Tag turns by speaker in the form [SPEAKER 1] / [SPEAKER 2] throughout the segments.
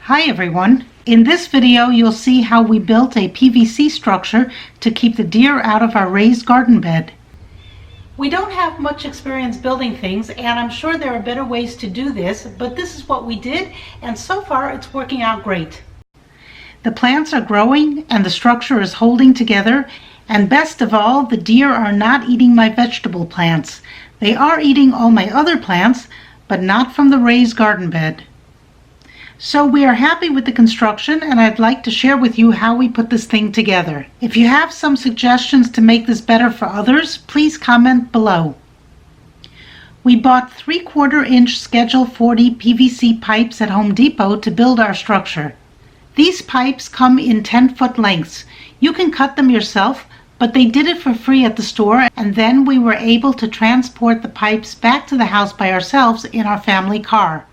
[SPEAKER 1] Hi everyone. In this video you'll see how we built a PVC structure to keep the deer out of our raised garden bed. We don't have much experience building things, and I'm sure there are better ways to do this, but this is what we did, and so far it's working out great. The plants are growing and the structure is holding together, and best of all, the deer are not eating my vegetable plants. They are eating all my other plants, but not from the raised garden bed. So we are happy with the construction, and I'd like to share with you how we put this thing together. If you have some suggestions to make this better for others, please comment below. We bought 3/4 inch Schedule 40 PVC pipes at Home Depot to build our structure. These pipes come in 10-foot lengths. You can cut them yourself, but they did it for free at the store, and then we were able to transport the pipes back to the house by ourselves in our family car.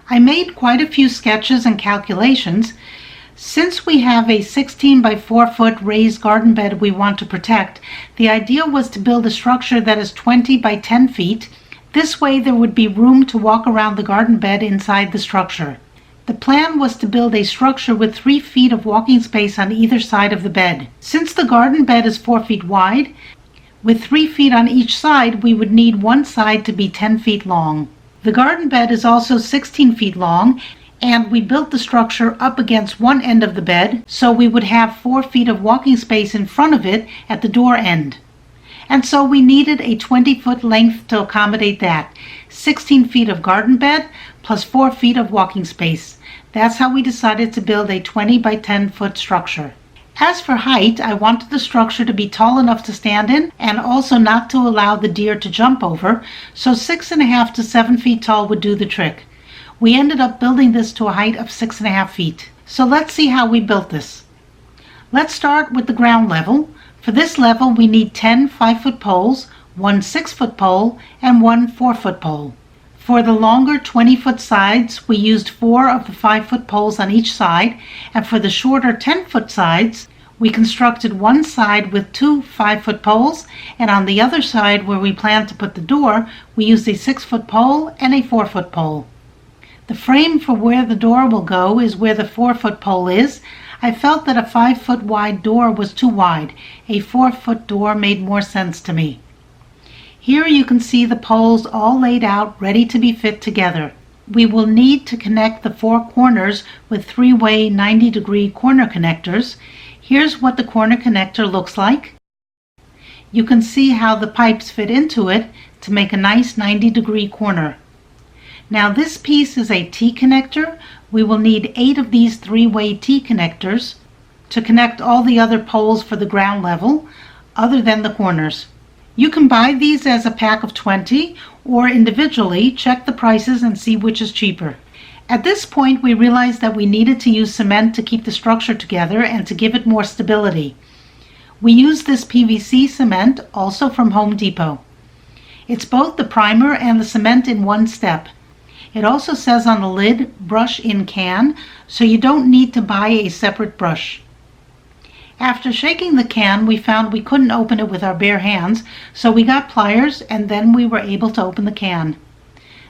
[SPEAKER 1] I made quite a few sketches and calculations. Since we have a 16 by 4 foot raised garden bed we want to protect, the idea was to build a structure that is 20 by 10 feet. This way there would be room to walk around the garden bed inside the structure. The plan was to build a structure with 3 feet of walking space on either side of the bed. Since the garden bed is 4 feet wide, with 3 feet on each side, we would need one side to be 10 feet long. The garden bed is also 16 feet long, and we built the structure up against one end of the bed, so we would have 4 feet of walking space in front of it at the door end. And so we needed a 20-foot length to accommodate that. 16 feet of garden bed plus 4 feet of walking space. That's how we decided to build a 20 by 10 foot structure. As for height, I wanted the structure to be tall enough to stand in and also not to allow the deer to jump over, so 6.5 to 7 feet tall would do the trick. We ended up building this to a height of 6.5 feet. So let's see how we built this. Let's start with the ground level. For this level we need 10 5-foot poles, 1 6-foot pole, and 1 4-foot pole. For the longer 20-foot sides, we used 4 of the 5-foot poles on each side, and for the shorter 10-foot sides, we constructed one side with 2 5-foot poles, and on the other side where we planned to put the door, we used a 6-foot pole and a 4-foot pole. The frame for where the door will go is where the 4-foot pole is. I felt that a 5-foot wide door was too wide. A 4-foot door made more sense to me. Here you can see the poles all laid out, ready to be fit together. We will need to connect the 4 corners with 3-way 90-degree corner connectors. Here's what the corner connector looks like. You can see how the pipes fit into it to make a nice 90-degree corner. Now this piece is a T-connector. We will need 8 of these 3-way T-connectors to connect all the other poles for the ground level, other than the corners. You can buy these as a pack of 20 or individually. Check the prices and see which is cheaper. At this point we realized that we needed to use cement to keep the structure together and to give it more stability. We used this PVC cement, also from Home Depot. It's both the primer and the cement in one step. It also says on the lid, brush in can, so you don't need to buy a separate brush. After shaking the can, we found we couldn't open it with our bare hands, so we got pliers, and then we were able to open the can.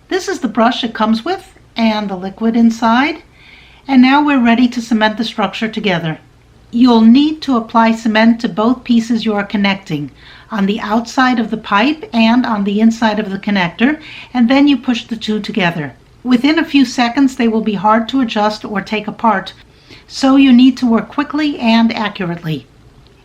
[SPEAKER 1] This is the brush it comes with, and the liquid inside. And now we're ready to cement the structure together. You'll need to apply cement to both pieces you are connecting, on the outside of the pipe and on the inside of the connector, and then you push the two together. Within a few seconds they will be hard to adjust or take apart, so you need to work quickly and accurately.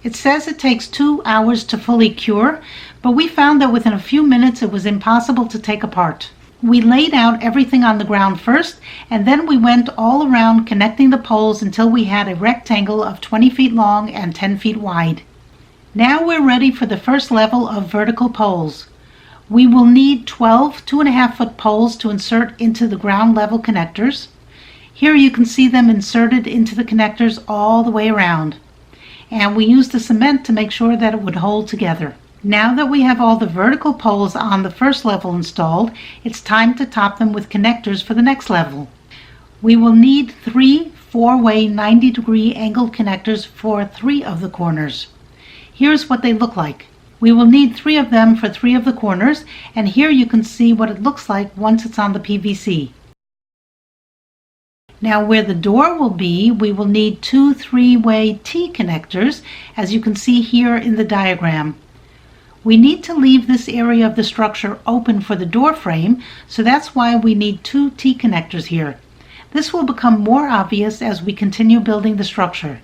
[SPEAKER 1] It says it takes 2 hours to fully cure, but we found that within a few minutes it was impossible to take apart. We laid out everything on the ground first, and then we went all around connecting the poles until we had a rectangle of 20 feet long and 10 feet wide. Now we're ready for the first level of vertical poles. We will need 12 2.5-foot poles to insert into the ground level connectors. Here you can see them inserted into the connectors all the way around. And we used the cement to make sure that it would hold together. Now that we have all the vertical poles on the first level installed, it's time to top them with connectors for the next level. We will need 3 4-way 90-degree angled connectors for 3 of the corners. Here's what they look like. We will need 3 of them for 3 of the corners, and here you can see what it looks like once it's on the PVC. Now where the door will be, we will need two 3-way T connectors, as you can see here in the diagram. We need to leave this area of the structure open for the door frame, so that's why we need two T connectors here. This will become more obvious as we continue building the structure.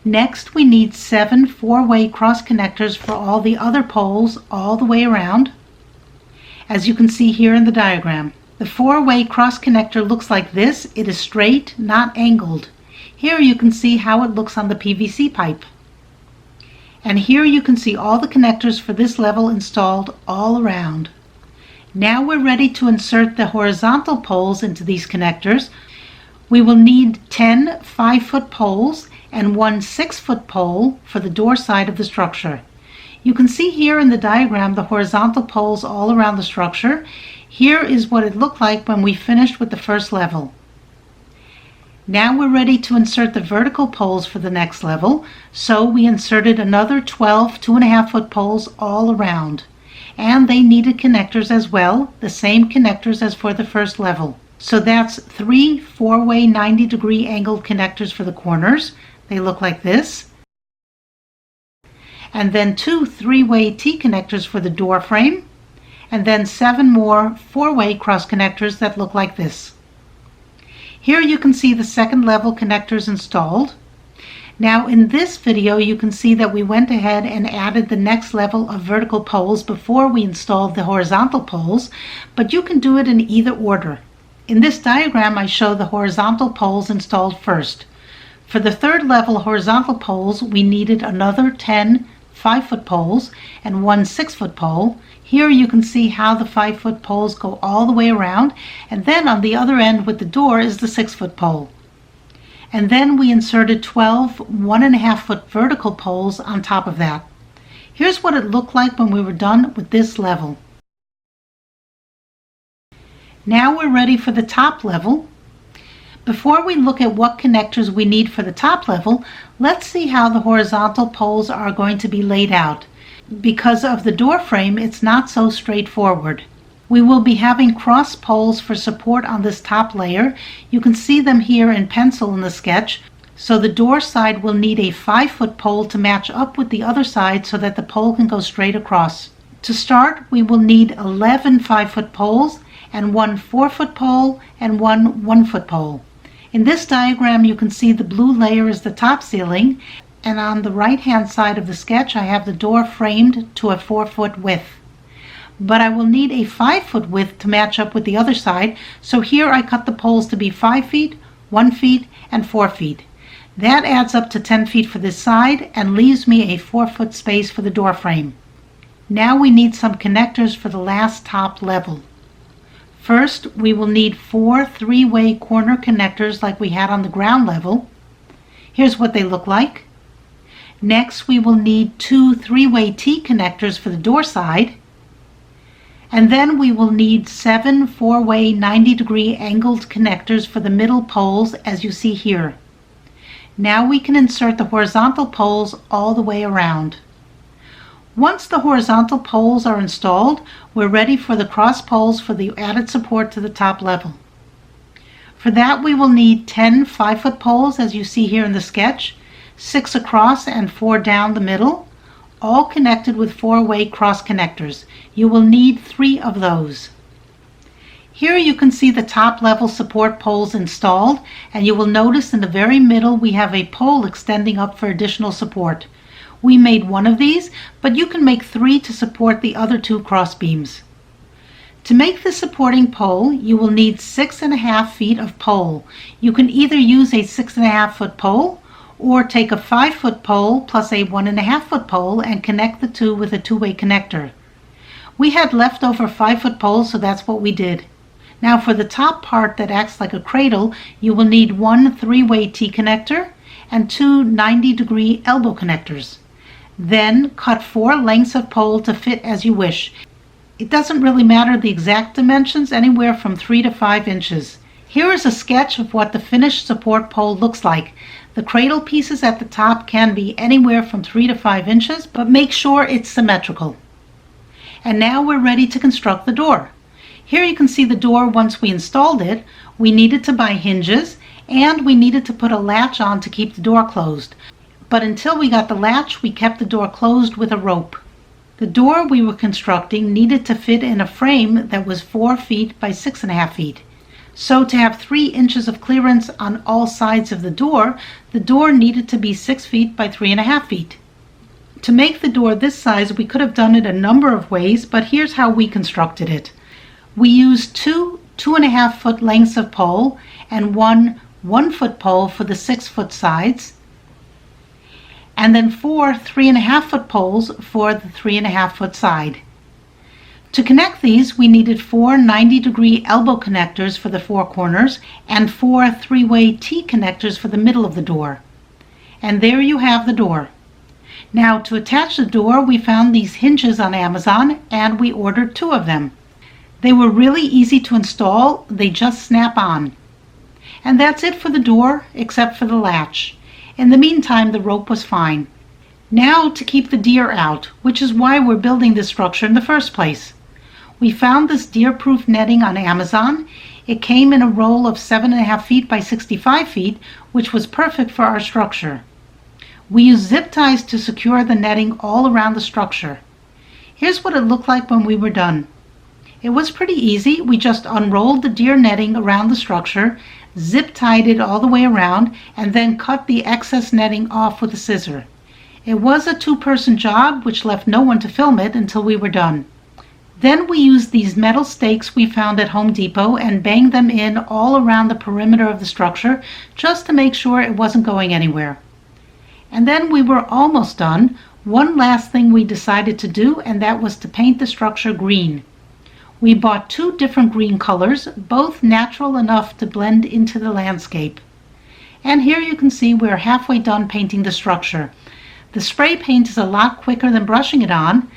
[SPEAKER 1] Next, we need 7 4-way cross connectors for all the other poles all the way around, as you can see here in the diagram. The 4-way cross connector looks like this. It is straight, not angled. Here you can see how it looks on the PVC pipe. And here you can see all the connectors for this level installed all around. Now we're ready to insert the horizontal poles into these connectors. We will need 10 5-foot poles and 1 6-foot pole for the door side of the structure. You can see here in the diagram the horizontal poles all around the structure. Here is what it looked like when we finished with the first level. Now we're ready to insert the vertical poles for the next level, so we inserted another 12 2.5-foot poles all around. And they needed connectors as well, the same connectors as for the first level. So that's 3 4-way 90-degree angled connectors for the corners. They look like this. And then 2 3-way T connectors for the door frame. And then 7 more 4-way cross connectors that look like this. Here you can see the second level connectors installed. Now in this video you can see that we went ahead and added the next level of vertical poles before we installed the horizontal poles, but you can do it in either order. In this diagram I show the horizontal poles installed first. For the third level horizontal poles we needed another 10 5-foot poles and 1 6-foot pole. Here you can see how the 5-foot poles go all the way around, and then on the other end with the door is the 6-foot pole. And then we inserted 12 1.5-foot vertical poles on top of that. Here's what it looked like when we were done with this level. Now we're ready for the top level. Before we look at what connectors we need for the top level, let's see how the horizontal poles are going to be laid out. Because of the door frame, it's not so straightforward. We will be having cross poles for support on this top layer. You can see them here in pencil in the sketch. So the door side will need a 5-foot pole to match up with the other side so that the pole can go straight across. To start, we will need 11 5-foot poles and 1 4-foot pole and 1 1-foot pole. In this diagram you can see the blue layer is the top ceiling, and on the right hand side of the sketch I have the door framed to a 4-foot width. But I will need a 5-foot width to match up with the other side, so here I cut the poles to be 5 feet, 1 feet, and 4 feet. That adds up to 10 feet for this side and leaves me a 4-foot space for the door frame. Now we need some connectors for the last top level. First, we will need 4 3-way corner connectors like we had on the ground level. Here's what they look like. Next, we will need 2 3-way T connectors for the door side. And then we will need 7 4-way 90-degree angled connectors for the middle poles, as you see here. Now we can insert the horizontal poles all the way around. Once the horizontal poles are installed, we're ready for the cross poles for the added support to the top level. For that we will need 10 5-foot poles, as you see here in the sketch, 6 across and 4 down the middle, all connected with 4-way cross connectors. You will need 3 of those. Here you can see the top level support poles installed, and you will notice in the very middle we have a pole extending up for additional support. We made 1 of these, but you can make 3 to support the other 2 cross beams. To make the supporting pole, you will need 6.5 feet of pole. You can either use a 6.5-foot pole or take a 5-foot pole plus a 1.5-foot pole and connect the two with a 2-way connector. We had leftover 5-foot poles, so that's what we did. Now for the top part that acts like a cradle, you will need 1 3-way T connector and 2 90-degree elbow connectors. Then cut 4 lengths of pole to fit as you wish. It doesn't really matter the exact dimensions, anywhere from 3 to 5 inches. Here is a sketch of what the finished support pole looks like. The cradle pieces at the top can be anywhere from 3 to 5 inches, but make sure it's symmetrical. And now we're ready to construct the door. Here you can see the door. Once we installed it, we needed to buy hinges and we needed to put a latch on to keep the door closed. But until we got the latch, we kept the door closed with a rope. The door we were constructing needed to fit in a frame that was 4 feet by 6.5 feet. So to have 3 inches of clearance on all sides of the door needed to be 6 feet by 3.5 feet. To make the door this size, we could have done it a number of ways, but here's how we constructed it. We used 2 2.5 foot lengths of pole and 1 1-foot pole for the 6-foot sides, and then 4 3.5 foot poles for the 3.5 foot side. To connect these, we needed 4 90-degree elbow connectors for the 4 corners and 4 3-way T connectors for the middle of the door. And there you have the door. Now to attach the door, we found these hinges on Amazon and we ordered 2 of them. They were really easy to install, they just snap on. And that's it for the door, except for the latch. In the meantime, the rope was fine. Now to keep the deer out, which is why we're building this structure in the first place. We found this deer-proof netting on Amazon. It came in a roll of 7.5 feet by 65 feet, which was perfect for our structure. We used zip ties to secure the netting all around the structure. Here's what it looked like when we were done. It was pretty easy. We just unrolled the deer netting around the structure, zip tied it all the way around, and then cut the excess netting off with a scissor. It was a 2-person job, which left no one to film it until we were done. Then we used these metal stakes we found at Home Depot and banged them in all around the perimeter of the structure just to make sure it wasn't going anywhere. And then we were almost done. One last thing we decided to do, and that was to paint the structure green. We bought 2 different green colors, both natural enough to blend into the landscape. And here you can see we're halfway done painting the structure. The spray paint is a lot quicker than brushing it on,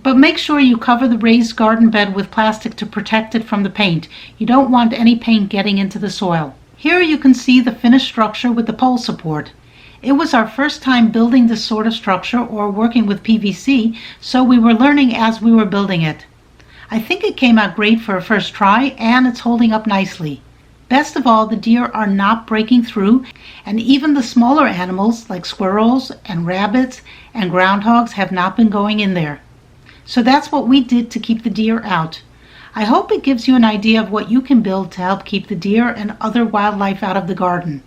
[SPEAKER 1] but make sure you cover the raised garden bed with plastic to protect it from the paint. You don't want any paint getting into the soil. Here you can see the finished structure with the pole support. It was our first time building this sort of structure or working with PVC, so we were learning as we were building it. I think it came out great for a first try, and it's holding up nicely. Best of all, the deer are not breaking through, and even the smaller animals like squirrels and rabbits and groundhogs have not been going in there. So that's what we did to keep the deer out. I hope it gives you an idea of what you can build to help keep the deer and other wildlife out of the garden.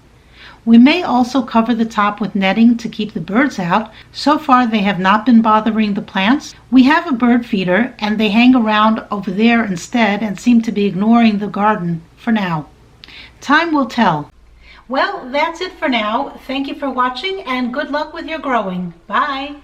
[SPEAKER 1] We may also cover the top with netting to keep the birds out. So far they have not been bothering the plants. We have a bird feeder and they hang around over there instead and seem to be ignoring the garden for now. Time will tell. Well, that's it for now. Thank you for watching and good luck with your growing. Bye!